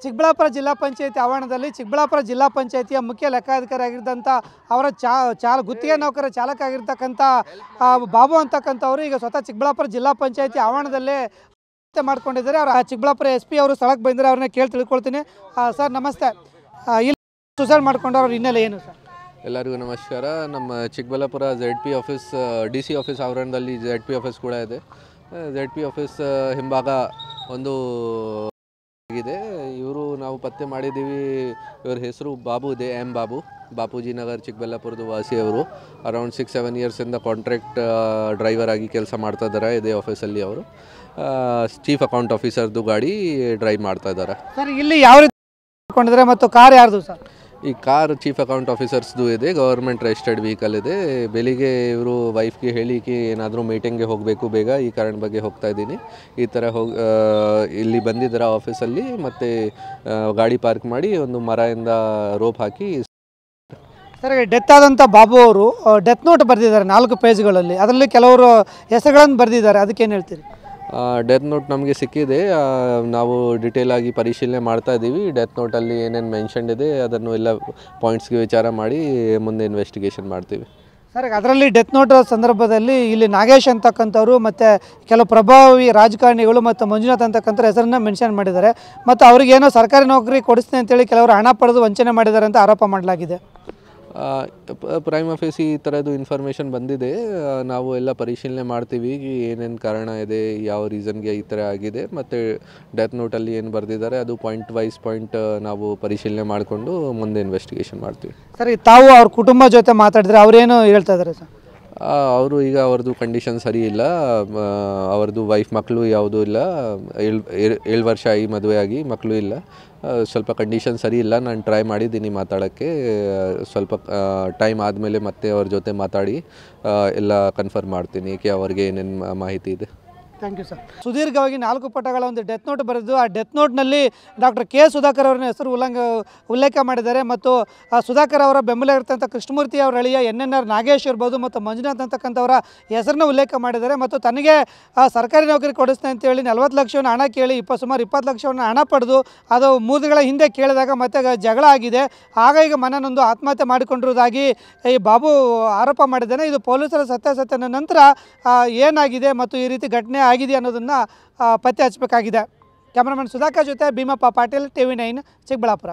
ಚಿಕ್ಕಬಳ್ಳಾಪುರ ಜಿಲ್ಲಾ ಪಂಚಾಯತಿ ಆವರಣದಲ್ಲಿ ಚಿಕ್ಕಬಳ್ಳಾಪುರ ಜಿಲ್ಲಾ ಪಂಚಾಯತಿಯ ಮುಖ್ಯ ಲೆಕ್ಕಾಧಿಕಾರಿ ಆಗಿದ್ದಂಥ ಅವರ ಗುತ್ತಿಗೆ ನೌಕರ ಚಾಲಕ ಆಗಿರ್ತಕ್ಕಂಥ ಬಾಬು ಅಂತಕ್ಕಂಥವರು ಈಗ ಸ್ವತಃ ಚಿಕ್ಕಬಳ್ಳಾಪುರ ಜಿಲ್ಲಾ ಪಂಚಾಯತಿ ಆವರಣದಲ್ಲೇ ಮಾಡ್ಕೊಂಡಿದ್ದಾರೆ. ಅವರು ಚಿಕ್ಕಬಳ್ಳಾಪುರ SP ಅವರು ಸ್ಥಳಕ್ಕೆ ಬಂದಿದ್ದಾರೆ, ಅವ್ರನ್ನ ಕೇಳಿ ತಿಳ್ಕೊಳ್ತೀನಿ. ಸರ್ ನಮಸ್ತೆ. ಇಲ್ಲಿ ಸೂಸೈಡ್ ಮಾಡ್ಕೊಂಡವ್ರ ಹಿನ್ನೆಲೆ ಏನು ಸರ್? ಎಲ್ಲರಿಗೂ ನಮಸ್ಕಾರ. ನಮ್ಮ Chikkaballapur ZP office DC office ಆವರಣದಲ್ಲಿ ZP ಆಫೀಸ್ ಕೂಡ ಇದೆ. ZP ಆಫೀಸ್ ಹಿಂಭಾಗ ಒಂದು ಆಗಿದೆ. ಇವರು ನಾವು ಪತ್ತೆ ಮಾಡಿದ್ದೀವಿ. ಇವ್ರ ಹೆಸರು ಬಾಬು ಇದೆ, ಬಾಪೂಜಿ ನಗರ್ ಚಿಕ್ಕಬಳ್ಳಾಪುರದ ವಾಸಿ. ಅವರು ಅರೌಂಡ್ 6-7 ಇಯರ್ಸಿಂದ ಕಾಂಟ್ರಾಕ್ಟ್ ಡ್ರೈವರ್ ಆಗಿ ಕೆಲಸ ಮಾಡ್ತಾ ಇದ್ದಾರೆ ಇದೇ ಆಫೀಸಲ್ಲಿ. ಅವರು ಚೀಫ್ ಅಕೌಂಟ್ ಆಫೀಸರ್ದು ಗಾಡಿ ಡ್ರೈವ್ ಮಾಡ್ತಾ ಇದ್ದಾರೆ. ಸರ್ ಇಲ್ಲಿ ಯಾವ ರೀತಿ ಮಾಡ್ಕೊಂಡಿದ್ದಾರೆ ಮತ್ತು ಕಾರ್ ಯಾರ್ದು ಸರ್? ಈ ಕಾರ್ ಚೀಫ್ ಅಕೌಂಟ್ ಆಫೀಸರ್ಸ್ದು ಇದೆ, ಗವರ್ಮೆಂಟ್ ರಿಜಿಸ್ಟರ್ಡ್ ವೆಹಿಕಲ್ ಇದೆ. ಬೆಳಿಗ್ಗೆ ಇವರು ವೈಫ್ಗೆ ಹೇಳಿಕೆ ಏನಾದರೂ ಮೀಟಿಂಗ್ಗೆ ಹೋಗಬೇಕು ಬೇಗ, ಈ ಕಾರಣ ಬಗ್ಗೆ ಹೋಗ್ತಾ ಇದ್ದೀನಿ, ಈ ಥರ ಇಲ್ಲಿ ಬಂದಿದ್ದಾರೆ ಆಫೀಸಲ್ಲಿ. ಮತ್ತು ಗಾಡಿ ಪಾರ್ಕ್ ಮಾಡಿ ಒಂದು ಮರದಿಂದ ರೋಪ್ ಹಾಕಿ. ಸರ್, ಡೆತ್ ಆದಂಥ ಬಾಬು ಅವರು ಡೆತ್ ನೋಟ್ ಬರೆದಿದ್ದಾರೆ 4 ಪೇಜ್ಗಳಲ್ಲಿ. ಅದರಲ್ಲಿ ಕೆಲವರು ಹೆಸರುಗಳನ್ನು ಬರೆದಿದ್ದಾರೆ, ಅದಕ್ಕೇನು ಹೇಳ್ತೀರಿ? ಡೆತ್ ನೋಟ್ ನಮಗೆ ಸಿಕ್ಕಿದೆ, ನಾವು ಡಿಟೇಲ್ ಆಗಿ ಪರಿಶೀಲನೆ ಮಾಡ್ತಾ ಇದ್ದೀವಿ. ಡೆತ್ ನೋಟಲ್ಲಿ ಏನೇನು ಮೆನ್ಷನ್ ಇದೆ ಅದನ್ನು ಎಲ್ಲ ಪಾಯಿಂಟ್ಸ್ಗೆ ವಿಚಾರ ಮಾಡಿ ಮುಂದೆ ಇನ್ವೆಸ್ಟಿಗೇಷನ್ ಮಾಡ್ತೀವಿ. ಸರ್, ಅದರಲ್ಲಿ ಡೆತ್ ನೋಟ್ ಸಂದರ್ಭದಲ್ಲಿ ಇಲ್ಲಿ ನಾಗೇಶ್ ಅಂತಕ್ಕಂಥವ್ರು ಮತ್ತು ಕೆಲವು ಪ್ರಭಾವಿ ರಾಜಕಾರಣಿಗಳು ಮತ್ತು ಮಂಜುನಾಥ್ ಅಂತಕ್ಕಂಥ ಹೆಸರನ್ನ ಮೆನ್ಷನ್ ಮಾಡಿದ್ದಾರೆ. ಮತ್ತು ಅವ್ರಿಗೇನೋ ಸರ್ಕಾರಿ ನೌಕರಿ ಕೊಡಿಸ್ತೀನಿ ಅಂತೇಳಿ ಕೆಲವರು ಹಣ ಪಡೆದು ವಂಚನೆ ಮಾಡಿದ್ದಾರೆ ಅಂತ ಆರೋಪ ಮಾಡಲಾಗಿದೆ. ಪ್ರೈಮ್ ಆಫೀಸ್ ಈ ಥರದ್ದು ಇನ್ಫಾರ್ಮೇಷನ್ ಬಂದಿದೆ, ನಾವು ಎಲ್ಲ ಪರಿಶೀಲನೆ ಮಾಡ್ತೀವಿ ಏನೇನು ಕಾರಣ ಇದೆ, ಯಾವ ರೀಸನ್ಗೆ ಈ ಥರ ಆಗಿದೆ, ಮತ್ತು ಡೆತ್ ನೋಟಲ್ಲಿ ಏನು ಬರೆದಿದ್ದಾರೆ ಅದು ಪಾಯಿಂಟ್ ನಾವು ಪರಿಶೀಲನೆ ಮಾಡಿಕೊಂಡು ಮುಂದೆ ಇನ್ವೆಸ್ಟಿಗೇಷನ್ ಮಾಡ್ತೀವಿ. ಸರಿ, ತಾವು ಅವ್ರ ಕುಟುಂಬ ಜೊತೆ ಮಾತಾಡಿದ್ರೆ ಅವ್ರೇನು ಹೇಳ್ತಾ ಇದ್ದಾರೆ ಸರ್? ಅವರು ಈಗ ಅವ್ರದ್ದು ಕಂಡೀಷನ್ ಸರಿ ಇಲ್ಲ, ಅವ್ರದ್ದು ವೈಫ್ ಮಕ್ಕಳು ಯಾವುದೂ ಇಲ್ಲ, 7 ವರ್ಷ ಆಗಿ ಮದುವೆ ಆಗಿ ಮಕ್ಕಳು ಇಲ್ಲ, ಸ್ವಲ್ಪ ಕಂಡೀಷನ್ ಸರಿ ಇಲ್ಲ. ನಾನು ಟ್ರೈ ಮಾಡಿದ್ದೀನಿ ಮಾತಾಡೋಕ್ಕೆ, ಸ್ವಲ್ಪ ಟೈಮ್ ಆದಮೇಲೆ ಮತ್ತೆ ಅವ್ರ ಜೊತೆ ಮಾತಾಡಿ ಎಲ್ಲ ಕನ್ಫರ್ಮ್ ಮಾಡ್ತೀನಿ ಏಕೆ ಅವ್ರಿಗೆ ಏನೇನು ಮಾಹಿತಿ ಇದೆ. Thank you sir. ಸುದೀರ್ಘವಾಗಿ 4 ಪುಟಗಳ ಒಂದು ಡೆತ್ ನೋಟ್ ಬರೆದು ಆ ಡೆತ್ ನೋಟ್ನಲ್ಲಿ ಡಾಕ್ಟರ್ K. ಸುಧಾಕರ್ ಅವರ ಹೆಸರು ಉಲ್ಲೇಖ ಮಾಡಿದ್ದಾರೆ. ಮತ್ತು ಸುಧಾಕರ್ ಅವರ ಬೆಂಬಲ ಇರ್ತಂಥ ಕೃಷ್ಣಮೂರ್ತಿ ಅವರ ಅಳಿಯ NNR ನಾಗೇಶ್ ಇರ್ಬೋದು ಮತ್ತು ಮಂಜುನಾಥ್ ಅಂತಕ್ಕಂಥವರ ಹೆಸರನ್ನ ಉಲ್ಲೇಖ ಮಾಡಿದ್ದಾರೆ. ಮತ್ತು ತನಗೆ ಸರ್ಕಾರಿ ನೌಕರಿ ಕೊಡಿಸ್ತೀನಿ ಅಂತೇಳಿ 40 ಲಕ್ಷವನ್ನು ಹಣ ಕೇಳಿ ಸುಮಾರು 20 ಲಕ್ಷವನ್ನು ಹಣ ಪಡೆದು ಅದು 3 ದಿನಗಳ ಹಿಂದೆ ಕೇಳಿದಾಗ ಮತ್ತೆ ಜಗಳ ಆಗಿದೆ. ಆಗ ಈಗ ಮನನೊಂದು ಆತ್ಮಹತ್ಯೆ ಮಾಡಿಕೊಂಡಿರುವುದಾಗಿ ಈ ಬಾಬು ಆರೋಪ ಮಾಡಿದ್ದಾನೆ. ಇದು ಪೊಲೀಸರ ಸತ್ಯಾಸತ್ಯನ ನಂತರ ಏನಾಗಿದೆ ಮತ್ತು ಈ ರೀತಿ ಘಟನೆ ಆಗಿದೆ ಅನ್ನೋದನ್ನು ಪತ್ತೆ ಹಚ್ಚಬೇಕಾಗಿದೆ. ಕ್ಯಾಮರಾಮನ್ ಸುಧಾಕರ್ ಜೊತೆ ಭೀಮಪ್ಪ ಪಾಟೀಲ್, TV9 ಚಿಕ್ಕಬಳ್ಳಾಪುರ.